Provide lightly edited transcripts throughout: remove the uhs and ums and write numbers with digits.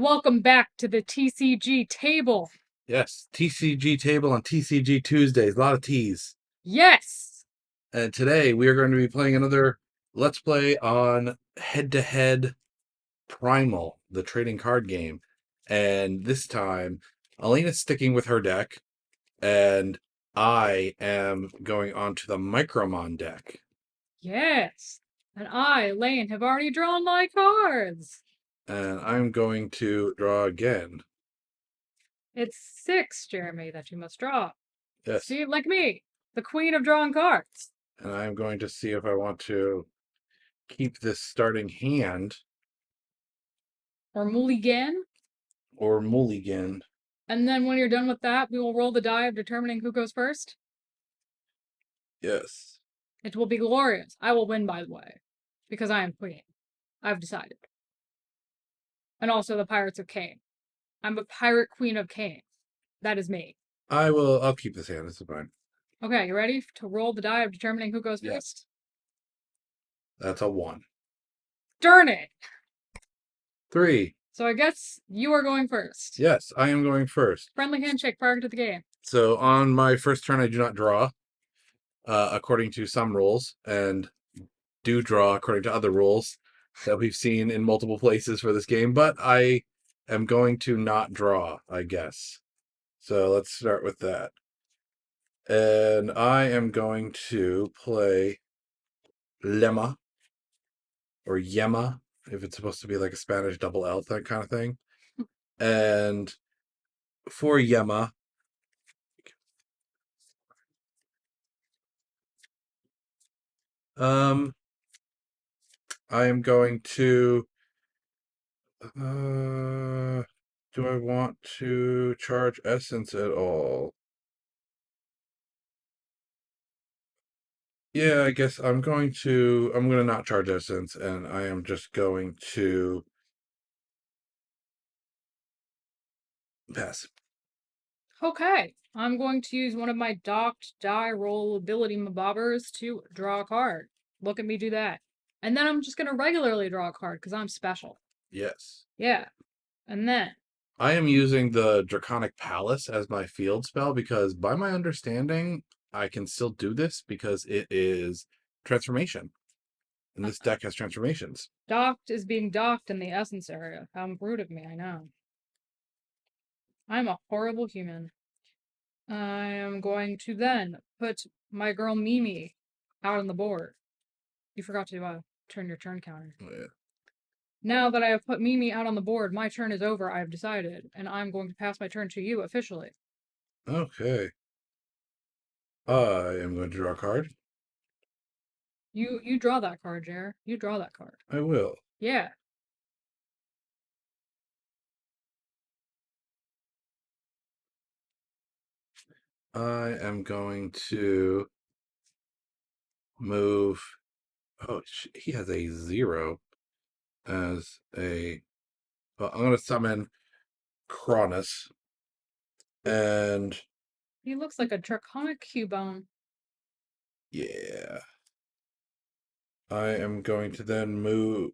Welcome back to the TCG table. Yes, TCG table on TCG Tuesdays. A lot of T's. Yes! And today we are going to be playing another Let's Play on head-to-head Primal, the trading card game. And this time, Elaine is sticking with her deck, and I am going on to the Micromon deck. Yes! And I, Lane, have already drawn my cards. And I'm going to draw again. It's 6, Jeremy, that you must draw. Yes. See, like me, the queen of drawing cards. And I'm going to see if I want to keep this starting hand Or mulligan. or mulligan. And then when you're done with that, we will roll the die of determining who goes first. Yes. It will be glorious. I will win, by the way, because I am queen. I've decided. And also the Pirates of Cayne. I'm a pirate queen of Cayne. That is me. I'll keep this hand. This is fine. Okay, you ready to roll the die of determining who goes Yes. first? That's a 1. Darn it! 3. So I guess you are going first. Yes, I am going first. Friendly handshake prior to the game. So on my first turn, I do not draw, according to some rules, and do draw according to other rules that we've seen in multiple places for this game. But I am going to not draw, I guess. So let's start with that. And I am going to play Lemma or Yema, if it's supposed to be like a Spanish double L, that kind of thing. And for Yema, I am going to. Do I want to charge essence at all? Yeah, I guess I'm going to. I'm going to not charge essence, and I am just going to pass. Okay, I'm going to use one of my docked die roll ability mabobbers to draw a card. Look at me do that. And then I'm just going to regularly draw a card because I'm special. Yes. Yeah. And then. I am using the Draconic Palace as my field spell because, by my understanding, I can still do this because it is transformation. And this deck has transformations. Docked is being docked in the essence area. How rude of me, I know. I'm a horrible human. I am going to then put my girl Mimi out on the board. You forgot to turn your turn counter. Oh, yeah. Now that I have put Mimi out on the board, my turn is over, I have decided, and I'm going to pass my turn to you officially. Okay. I am going to draw a card. You draw that card, Jer. You draw that card. I will. Yeah. I am going to move. Oh, he has a 0 as a. Well, I'm going to summon Cronus. And He looks like a draconic cubone. yeah. I am going to then move.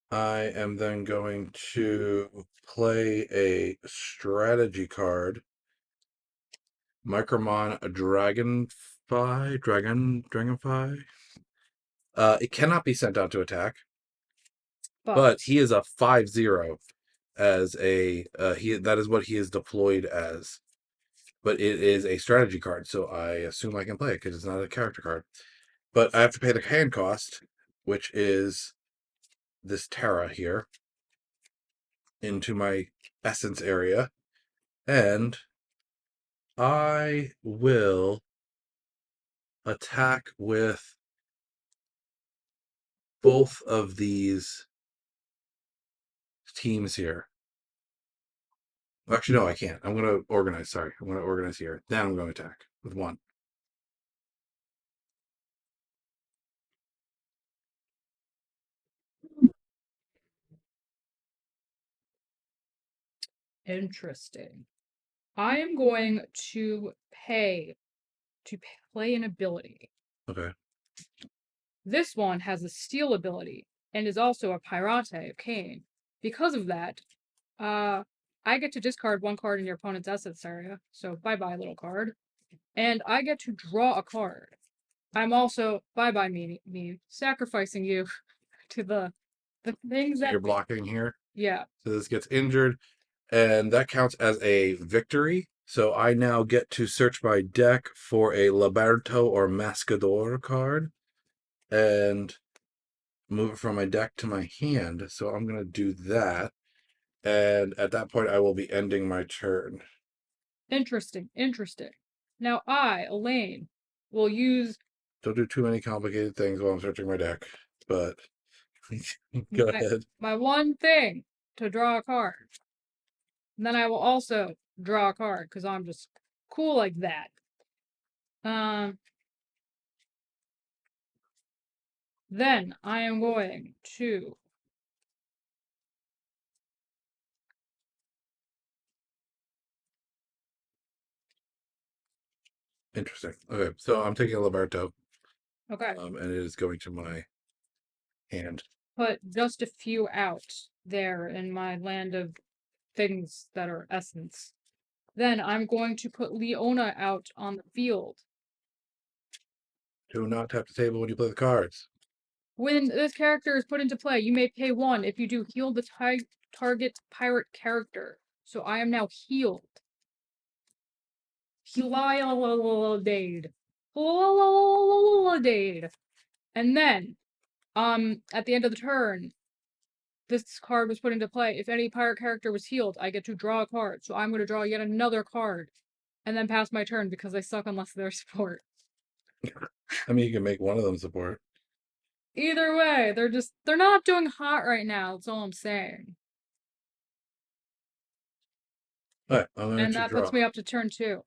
I am then going to play a strategy card. Micromon Dragonfly. It cannot be sent out to attack, but he is a 5/0 as a that is what he is deployed as. But it is a strategy card, so I assume I can play it because it's not a character card. But I have to pay the hand cost, which is this Terra here, into my essence area, and I will attack with both of these teams here. Actually, no, I can't. I'm going to organize. Sorry. I'm going to organize here. Then I'm going to attack with 1. Interesting. I am going to pay to play an ability. Okay. This one has a steal ability and is also a pirate of Cayne. Because of that, I get to discard one card in your opponent's assets area. So bye-bye, little card. And I get to draw a card. I'm also bye-bye me sacrificing you to the things that You're blocking here. yeah. So this gets injured, and that counts as a victory. So I now get to search my deck for a Liberto or Mascador card and move it from my deck to my hand. So I'm going to do that. And at that point, I will be ending my turn. Interesting. Now I, Elaine, will use Don't do too many complicated things while I'm searching my deck, but go ahead. my one thing to draw a card. And then I will also draw a card because I'm just cool like that. Then I am going to Interesting. Okay, so I'm taking a Liberto, okay, and it is going to my hand. put just a few out there in my land of things that are essence. Then I'm going to put Leona out on the field. Do not tap the table when you play the cards. When this character is put into play, you may pay 1. If you do, heal the target pirate character. So I am now healed. Healed. And then, at the end of the turn, this card was put into play. If any pirate character was healed, I get to draw a card. So I'm going to draw yet another card. And then pass my turn because I suck unless they're support. I mean, you can make one of them support. Either way, they're not doing hot right now. That's all I'm saying. All right, I'm going And to that draw. puts me up to turn 2.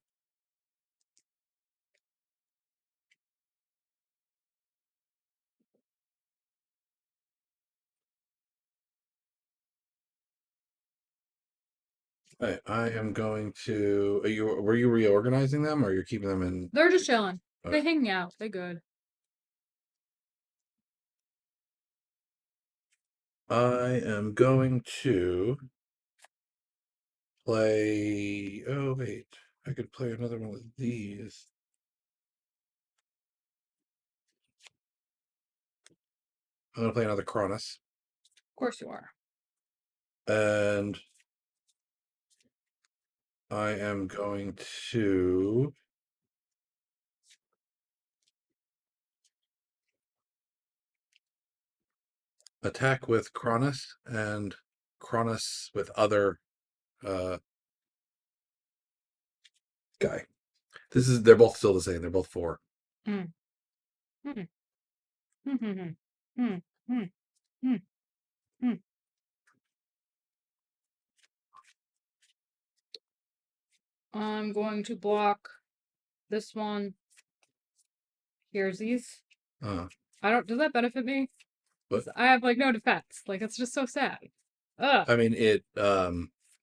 All right, I am going to. Were you reorganizing them, or you're keeping them in? They're just chilling. Okay. They hang out. They good. I am going to play. Oh wait, I could play another one of these. I'm going to play another Cronus, Of course you are. and I am going to attack with Cronus and Cronus with other guy. They're both still the same. They're both 4. Mm. Mm. Mm. Mm. Mm. Mm. Mm. Mm. I'm going to block this one. Here's these. I don't. Does that benefit me? But I have like no defense. Like it's just so sad. Ugh. I mean, I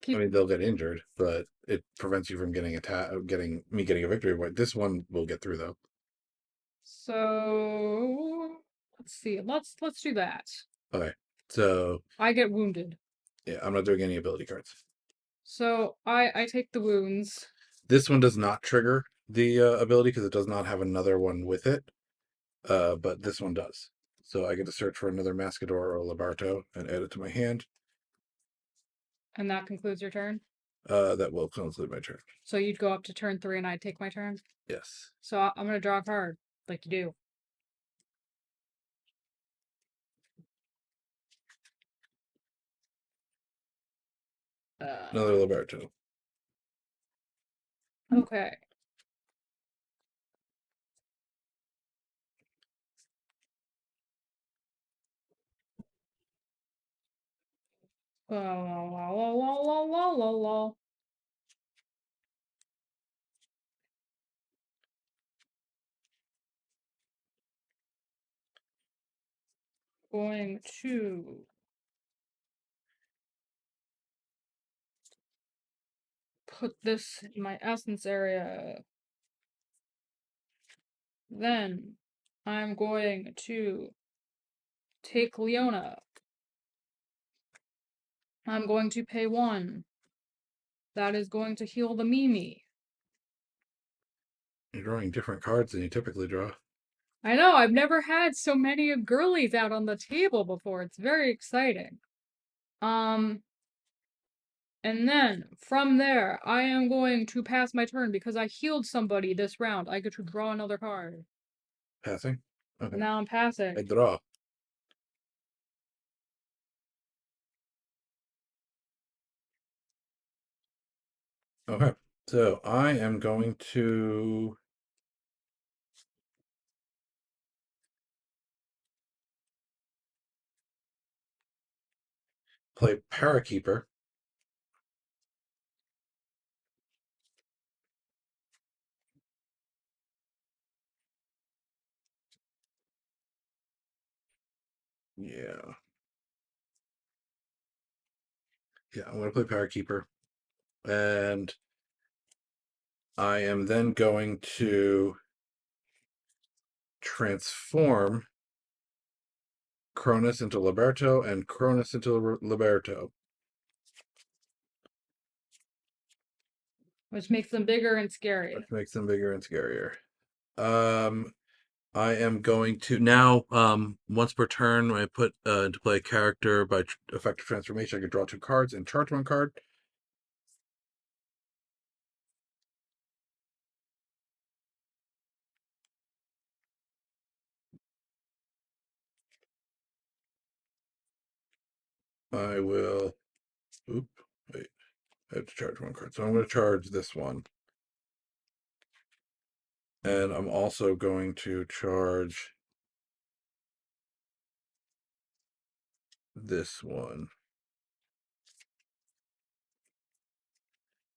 Keep. mean, they'll get injured, but it prevents you from getting getting a victory point. This one will get through though. So let's see. Let's do that. Okay, so I get wounded. yeah, I'm not doing any ability cards. So I take the wounds. This one does not trigger the ability because it does not have another one with it. But this one does. So I get to search for another Mascador or Labarto and add it to my hand. And that concludes your turn. That will conclude my turn. So you'd go up to turn 3 and I'd take my turn. Yes. So I'm gonna draw a card, like you do. Another Labarto. Okay. La la la la la la la la. Going to put this in my essence area. Then I'm going to take Leona. I'm going to pay 1. That is going to heal the Mimi. You're drawing different cards than you typically draw. I know, I've never had so many girlies out on the table before. It's very exciting. And then from there, I am going to pass my turn because I healed somebody this round. I get to draw another card. Passing? Okay. Now I'm I passing. draw. Okay. So I am going to play Parakeeper. Yeah. Yeah, I'm going to play Parakeeper. And I am then going to transform Cronus into Liberto and Cronus into Liberto. Which makes them bigger and scary. Which makes them bigger and scarier. I am going to now, once per turn, when I put into play a character by effective transformation, I can draw 2 cards and charge 1 card. I will, wait, I have to charge 1 card. So I'm going to charge this one. And I'm also going to charge this one.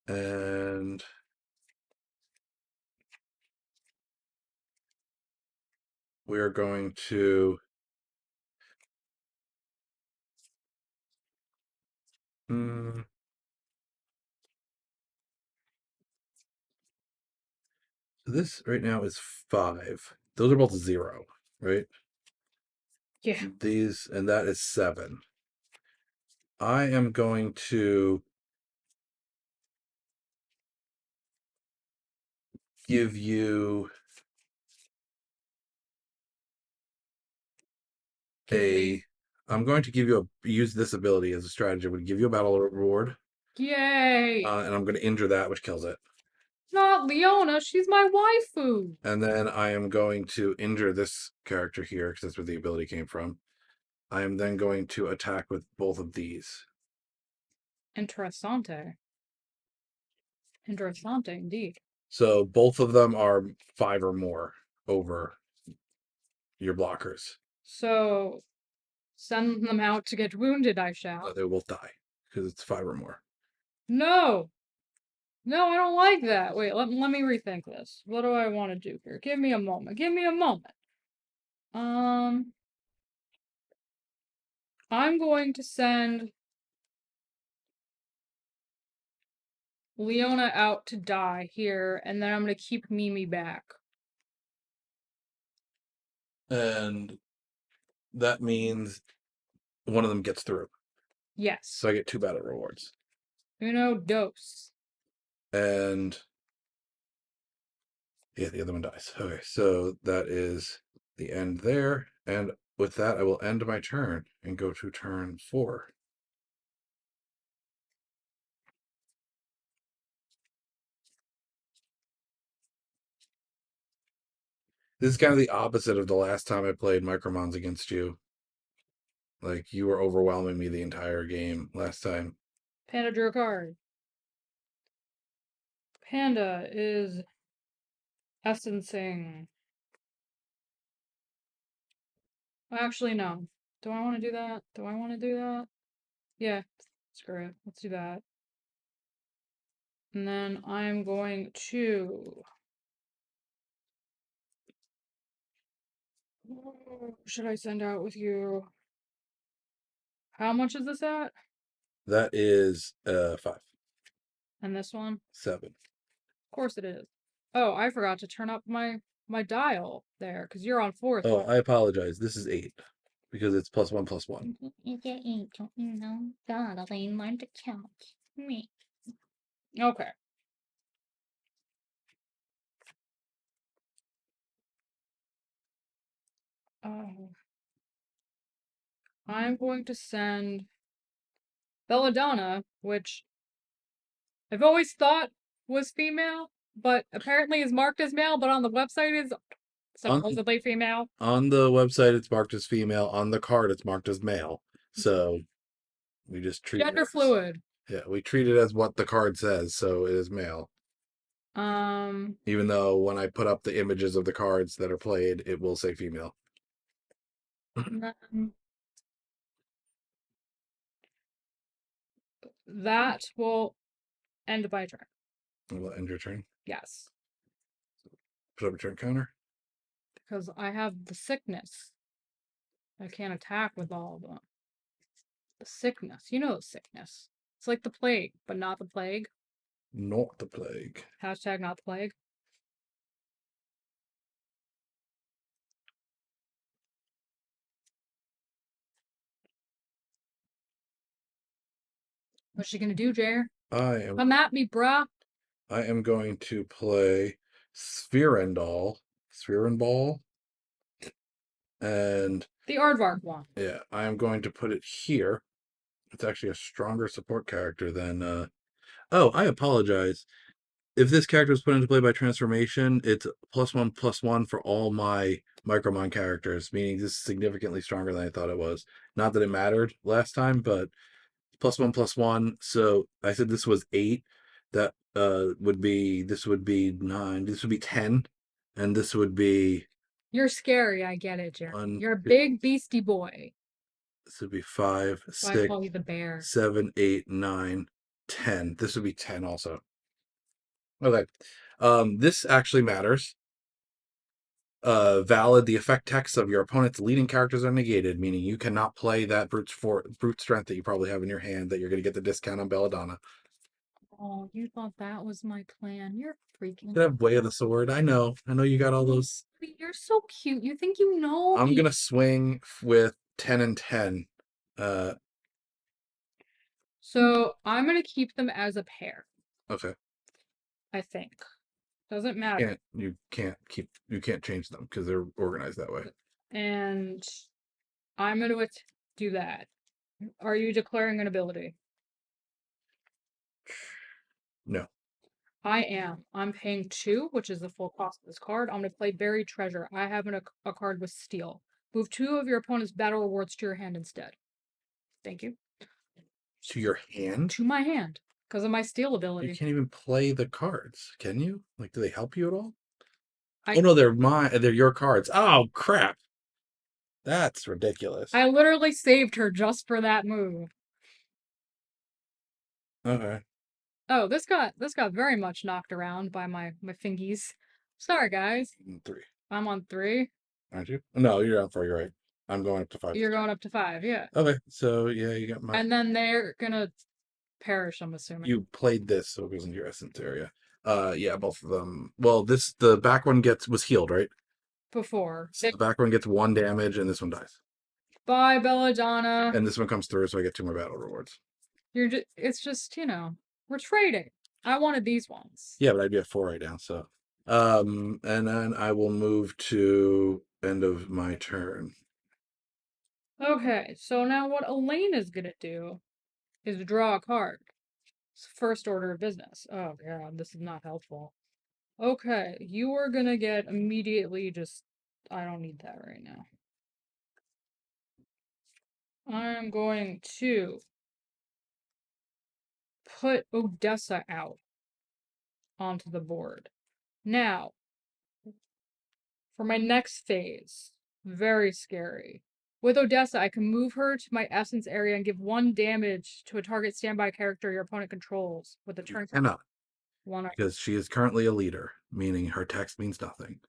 And we are going to this right now is 5. Those are both 0, right? Yeah. These, and that is 7. I am going to give you I'm going to give you use this ability as a strategy. I'm going to give you a battle reward. Yay! And I'm going to injure that, which kills it. Not Leona, she's my waifu! And then I am going to injure this character here, because that's where the ability came from. I am then going to attack with both of these. Interessante. Interessante, indeed. So both of them are 5 or more over your blockers. So, send them out to get wounded, I shall. They will die, because it's 5 or more. No! No, I don't like that. Wait, let me rethink this. What do I want to do here? Give me a moment. Give me a moment. I'm going to send Leona out to die here, and then I'm going to keep Mimi back. And that means one of them gets through. Yes. So I get 2 battle rewards. Uno, dos. And yeah, the other one dies. Okay, so that is the end there. And with that, I will end my turn and go to turn 4. This is kind of the opposite of the last time I played Micromons against you. Like, you were overwhelming me the entire game last time. Panda drew a card. Panda is essencing. Actually, no. Do I want to do that? Do I want to do that? Yeah, screw it. Let's do that. And then I'm going to... Who should I send out with you? How much is this at? That is 5. And this one? 7. Of course it is. Oh, I forgot to turn up my my dial there because you're on 4th. Oh, I apologize. This is 8 because it's +1/+1. It's your 8, don't you know? God, Elaine, learn to count. Me. Okay. I'm going to send Belladonna, which I've always thought was female, but apparently is marked as male, but on the website is supposedly female. On the website, it's marked as female. On the card, it's marked as male. So we just treat Gender it as, fluid. yeah, we treat it as what the card says, so it is male. Even though when I put up the images of the cards that are played, it will say female. That will end my turn. Will end your turn. Yes. Put up a turn counter. Because I have the sickness. I can't attack with all of them. The sickness. You know the sickness. It's like the plague, but not the plague. Not the plague. Hashtag not the plague. What's she gonna do, Jer? Come at me, bruh. I am going to play Spherendal. And the Aardvark one. Yeah, I am going to put it here. It's actually a stronger support character than oh, I apologize. If this character was put into play by transformation, it's +1/+1 for all my Micromon characters, meaning this is significantly stronger than I thought it was. Not that it mattered last time, but +1/+1. So I said this was 8. That would be 9. This would be 10, and this would be. You're scary. I get it, Jeremy. You're a big beastie boy. This would be 5, So 6, I call you the bear. 7, 8, 9, 10. This would be 10 also. Okay. This actually matters. Valid. The effect text of your opponent's leading characters are negated, meaning you cannot play that brute strength that you probably have in your hand that you're going to get the discount on Belladonna. Oh, you thought that was my plan. You're freaking. You have Way of the Sword. I know you got all those. You're so cute. You think you know I'm me. going to swing with 10 and 10. So I'm going to keep them as a pair. Okay. I think. Doesn't matter. You can't change them because they're organized that way. And I'm going to do that. Are you declaring an ability? No. I am. I'm paying 2, which is the full cost of this card. I'm going to play Buried Treasure. I have a card with Steal. Move 2 of your opponent's battle rewards to your hand instead. Thank you. To your hand? To my hand. Because of my Steal ability. You can't even play the cards, can you? Like, do they help you at all? Oh no, they're your cards. Oh crap. That's ridiculous. I literally saved her just for that move. Okay. Oh, this got very much knocked around by my fingies. Sorry, guys. 3. I'm on 3. Aren't you? No, you're on 4. You're right. I'm going up to 5. You're going up to 5, yeah. Okay, so yeah, you got my. And then they're gonna perish, I'm assuming. You played this, so it goes into your essence area. Yeah, both of them. Well, the back one was healed, right? Before. So the back one gets 1 damage, and this one dies. Bye, Belladonna. And this one comes through, so I get 2 more battle rewards. It's just, we're trading. I wanted these ones. Yeah, but I'd be at 4 right now, so. And then I will move to end of my turn. Okay, so now what Elaine is gonna do is draw a card. It's first order of business. Oh god, this is not helpful. Okay, you are gonna get immediately I don't need that right now. I'm going to put Odessa out onto the board. Now, for my next phase, very scary. With Odessa, I can move her to my essence area and give 1 damage to a target standby character your opponent controls with a turn. You cannot. 1 Because she is currently a leader, meaning her text means nothing.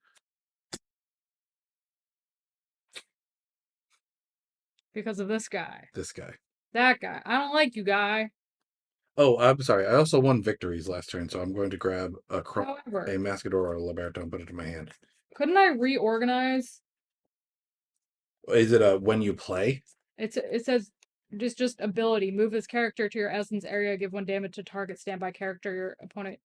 Because of this guy. This guy. That guy. I don't like you, guy. Oh, I'm sorry. I also won victories last turn, so I'm going to grab a However, Masked or a Liberto and put it in my hand. couldn't I reorganize? Is it a when you play? It says just ability. Move this character to your essence area. Give 1 damage to target standby character your opponent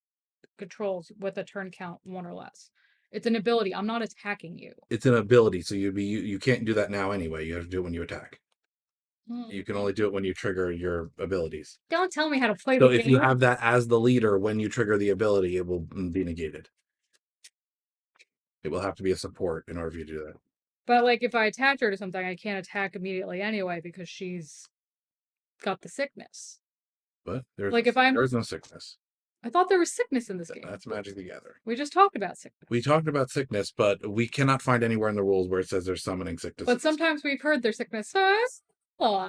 controls with a turn count 1 or less. It's an ability. I'm not attacking you. It's an ability, so you can't do that now anyway. You have to do it when you attack. You can only do it when you trigger your abilities. Don't tell me how to play So the if game. you have that as the leader, when you trigger the ability, it will be negated. It will have to be a support in order for you to do that. But like if I attach her to something, I can't attack immediately anyway because she's got the sickness. But Like if I'm there's no sickness. I thought there was sickness in this game. That's Magic the Gathering. We just talked about sickness. We talked about sickness, but we cannot find anywhere in the rules where it says there's summoning sickness. But sometimes we've heard there's sickness.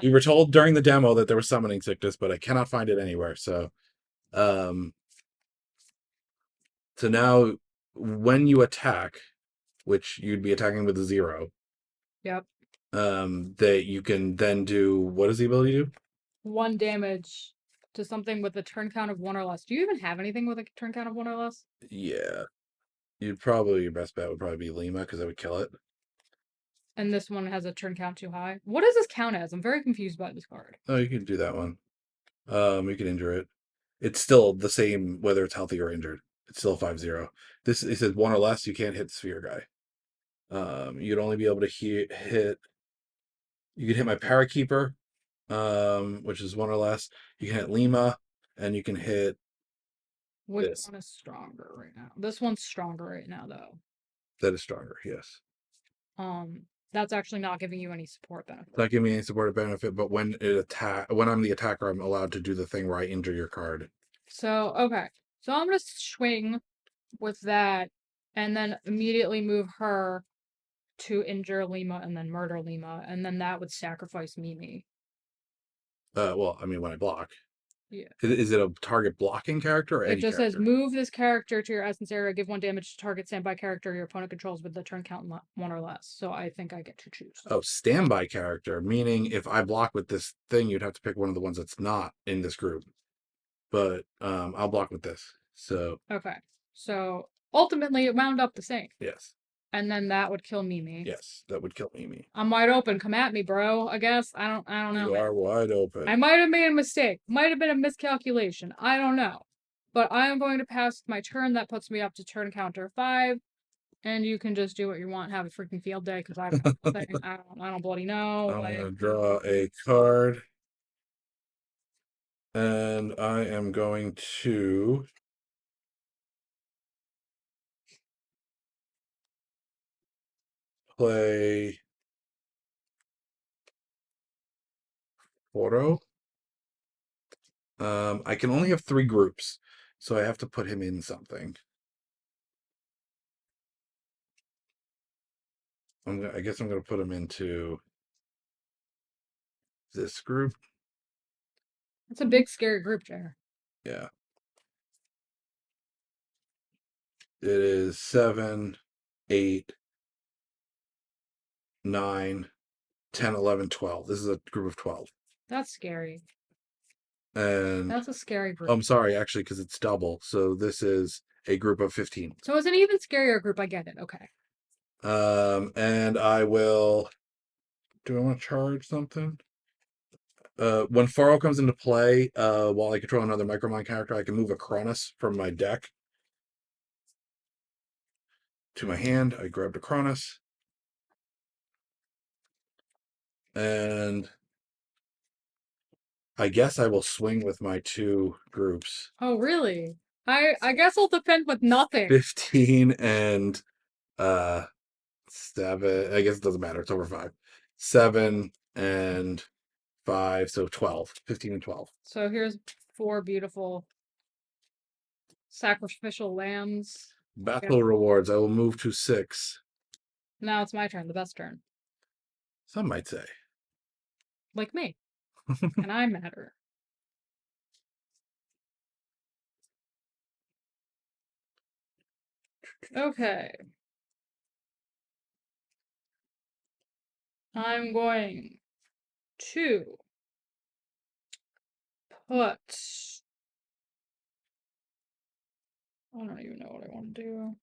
We were told during the demo that there was summoning sickness, but I cannot find it anywhere. So now when you attack, which you'd be attacking with a 0. Yep. That you can then do, what does the ability do? 1 damage to something with a turn count of 1 or less. Do you even have anything with a turn count of 1 or less? Yeah. Your best bet would probably be Lima because that would kill it. And this one has a turn count too high. What does this count as? I'm very confused by this card. Oh, you can do that one. You can injure it. It's still the same whether it's healthy or injured. It's still 5-0. This, it says 1 or less, you can't hit the sphere guy. You'd only be able to hit. You can hit my Parakeeper, which is 1 or less. You can hit Lima, and you can hit. Which this. one is stronger right now? This one's stronger right now, though. That is stronger, yes. That's actually not giving you any support benefit. Not giving me any support benefit, but when I'm the attacker, I'm allowed to do the thing where I injure your card. So, okay. So I'm going to swing with that and then immediately move her to injure Lima and then murder Lima, and then that would sacrifice Mimi. Well, I mean, when I block. Yeah. Is it a target blocking character or It any just character? says move this character to your essence area, give 1 damage to target standby character your opponent controls with the turn count 1 or less. So I think I get to choose. Oh, standby character, meaning if I block with this thing, you'd have to pick one of the ones that's not in this group. But I'll block with this. So Okay. So ultimately it wound up the same. yes. And then that would kill Mimi. Yes, that would kill Mimi. I'm wide open. Come at me, bro. I guess. I don't know. You are wide open. I might have made a mistake. Might have been a miscalculation. I don't know. But I am going to pass my turn. That puts me up to turn counter 5. And you can just do what you want. Have a freaking field day because I don't bloody know. I'm gonna draw a card. And I am going to play Photo. I can only have 3 groups, so I have to put him in something. I guess I'm going to put him into this group. It's a big, scary group, Jer. Yeah. It is 7, 8, 9, 10, 11, 12. This is a group of 12. That's scary. And That's a scary group. I'm sorry, actually, because it's double. So this is a group of 15. So it's an even scarier group. I get it. Okay. And I will. Do I want to charge something? When Faro comes into play, while I control another Micromon character, I can move a Cronus from my deck to my hand. I grabbed a Cronus. And I guess I will swing with my 2 groups. Oh, really? I guess I'll defend with nothing. 15 and 7. I guess it doesn't matter. It's over 5. 7 and 5, so 12. 15 and 12. So here's 4 beautiful sacrificial lambs. Battle rewards. I will move to 6. Now it's my turn, the best turn. Some might say. Like me. And I matter. Okay. I'm going to put I don't even know what I want to do.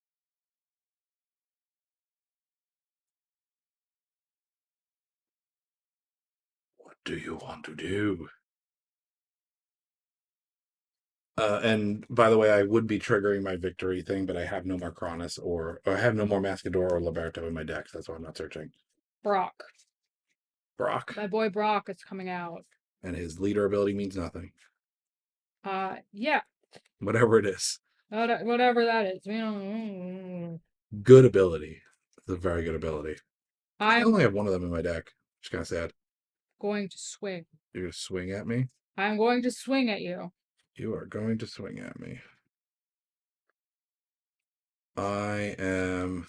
What do you want to do? And by the way, I would be triggering my victory thing, but I have no more Cronus or I have no more Mascador or Liberto in my decks. That's why I'm not searching. Brock. Brock. My boy Brock is coming out. And his leader ability means nothing. Yeah. Whatever it is. Whatever that is. You know. Good ability. It's a very good ability. I I'm only have one of them in my deck. Which is kind of sad. going to swing. You're going to swing at me? I'm going to swing at you. You are going to swing at me. I am...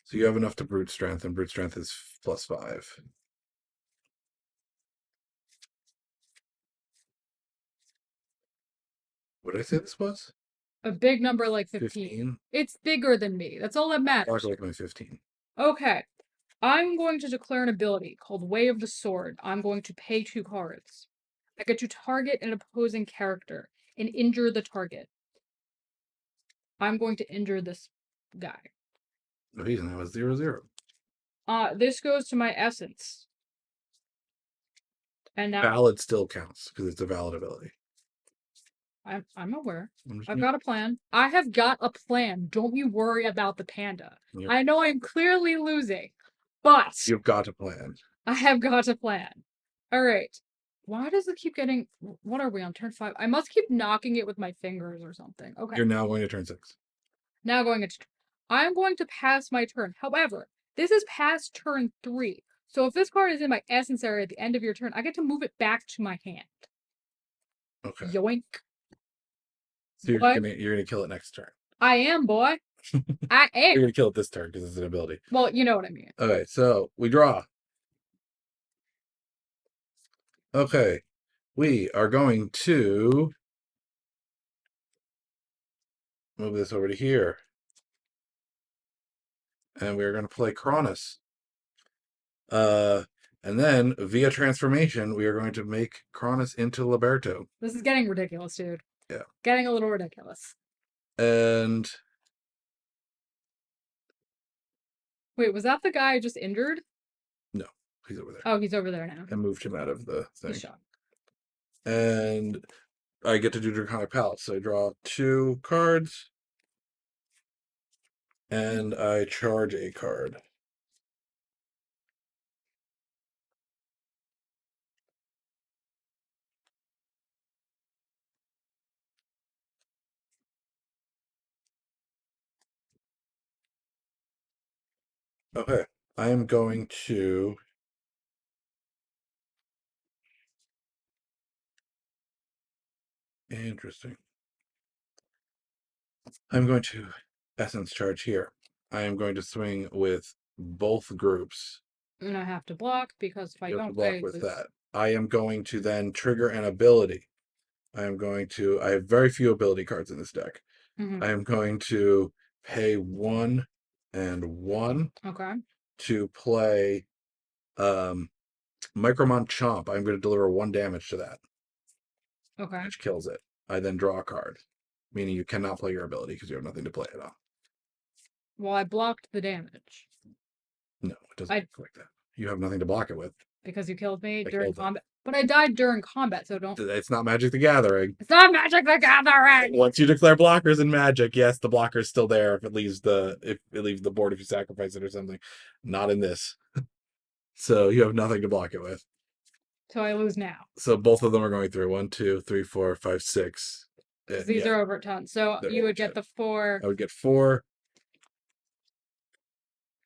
So you have enough to brute strength, and brute strength is +5. What did I say this was? A big number like 15. 15? It's bigger than me. That's all that matters. I like my 15. Okay. I'm going to declare an ability called Way of the Sword. I'm going to pay 2 cards. I get to target an opposing character and injure the target. I'm going to injure this guy. Oh, he's now a 0/0. This goes to my essence. And now Valid still counts because it's a valid ability. I'm aware. I'm I've got a plan. I have got a plan. Don't you worry about the panda. I know I'm clearly losing, but You've got a plan. I have got a plan. All right. Why does it keep getting... What are we on turn 5? I must keep knocking it with my fingers or something. Okay. You're now going to turn 6. Now going into... I'm going to pass my turn. However, this is past turn 3. So if this card is in my essence area at the end of your turn, I get to move it back to my hand. Okay. Yoink. So you're What? gonna kill it next turn. I am, boy. I am. You're gonna kill it this turn because it's an ability. Well, you know what I mean. Okay, so we draw. Okay, we are going to move this over to here. And we're going to play Cronus. And then, via transformation, we are going to make Cronus into Liberto. This is getting ridiculous, dude. Yeah. Getting a little ridiculous. And... Wait, was that the guy just injured? No, he's over there. Oh, he's over there now. I moved him out of the thing. He's shot. And I get to do Draconic Palace. So I draw 2 cards. And I charge a card. Okay, I am going to... Interesting. I'm going to essence charge here. I am going to swing with both groups. And I have to block because if I don't block with that. I am going to then trigger an ability. I have very few ability cards in this deck. I am going to pay 1 and 1. Okay. To play Micromon Chomp. I'm going to deliver 1 damage to that. Okay. Which kills it. I then draw a card, meaning you cannot play your ability because you have nothing to play it on. Well, I blocked the damage. No, it doesn't work like that. You have nothing to block it with. Because you killed me during combat. But I died during combat, so don't... It's not Magic the Gathering. It's not Magic the Gathering! Once you declare blockers in Magic, yes, the blocker is still there if it leaves the board if you sacrifice it or something. Not in this. So you have nothing to block it with. So I lose now. So both of them are going through. 1, 2, 3, 4, 5, 6. These are over 10. So you would get the 4. I would get 4.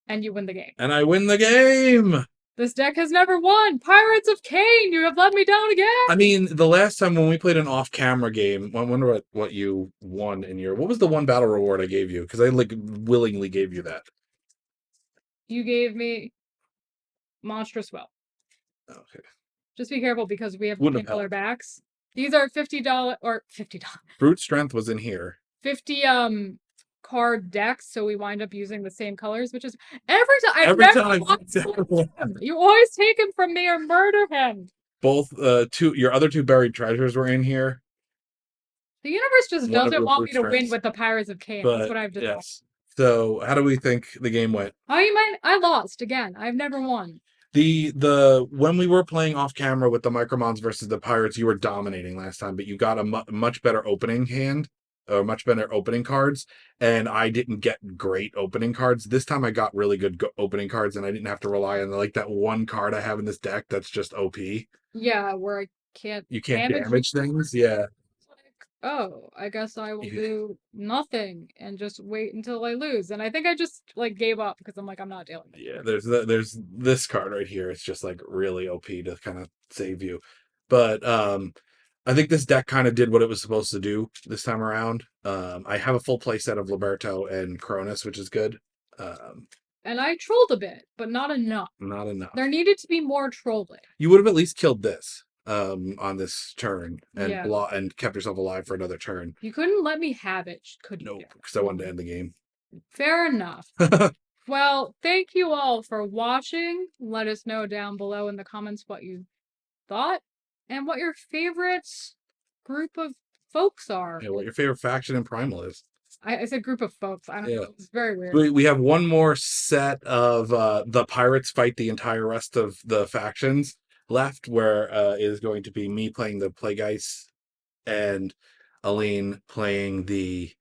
And you win the game. And I win the game! This deck has never won! Pirates of Cayne! You have let me down again! I mean, the last time when we played an off-camera game, I wonder what you won in your... What was the one battle reward I gave you? Because I willingly gave you that. You gave me Monstrous Will. Okay. Just be careful because we have Wouldn't have color backs. These are $50 or $50. Brute Strength was in here. 50 card decks, so we wind up using the same colors, which is every time. You always take him from me or murder him. both your other two buried treasures were in here. The universe just One of doesn't your want me to win bootstraps. with the Pirates of Cayne. That's But what I've decided. yes. So how do we think the game went? I lost again. I've never won. The when we were playing off camera with the Micromons versus the Pirates, you were dominating last time, but you got a much better opening hand, or much better opening cards, and I didn't get great opening cards. This time I got really good opening cards, and I didn't have to rely on like that one card I have in this deck that's just OP. Yeah, where I can't damage things. Yeah. Oh, I guess I will do nothing and just wait until I lose. And I think I just like gave up because I'm like, I'm not dealing with it. Yeah, there's this card right here. It's just like really OP to kind of save you. But I think this deck kind of did what it was supposed to do this time around. I have a full play set of Liberto and Cronus, which is good. And I trolled a bit, but not enough. Not enough. There needed to be more trolling. You would have at least killed this on this turn and Yeah. and kept yourself alive for another turn. You couldn't let me have it, could you? Nope, because I wanted to end the game. Fair enough. Well, thank you all for watching. Let us know down below in the comments what you thought and what your favorite group of folks are. Yeah, what your favorite faction in Primal is. I said group of folks. I don't know. It's very weird. We have one more set of the Pirates fight the entire rest of the factions left, where is going to be me playing the Plagueis and Elaine playing the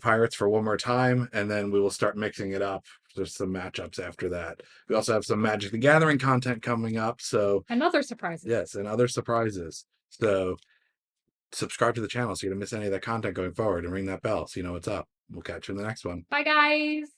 Pirates for one more time, and then we will start mixing it up. There's some matchups after that. We also have some Magic the Gathering content coming up, so and other surprises. Yes, and other surprises. So subscribe to the channel so you don't miss any of that content going forward, and ring that bell so you know what's up. We'll catch you in the next one. Bye, guys.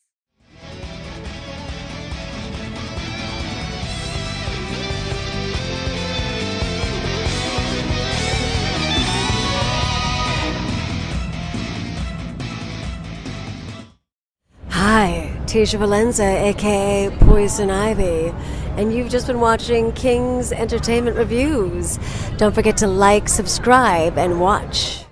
Hi, Tisha Valenza, aka Poison Ivy, and you've just been watching King's Entertainment Reviews. Don't forget to like, subscribe, and watch.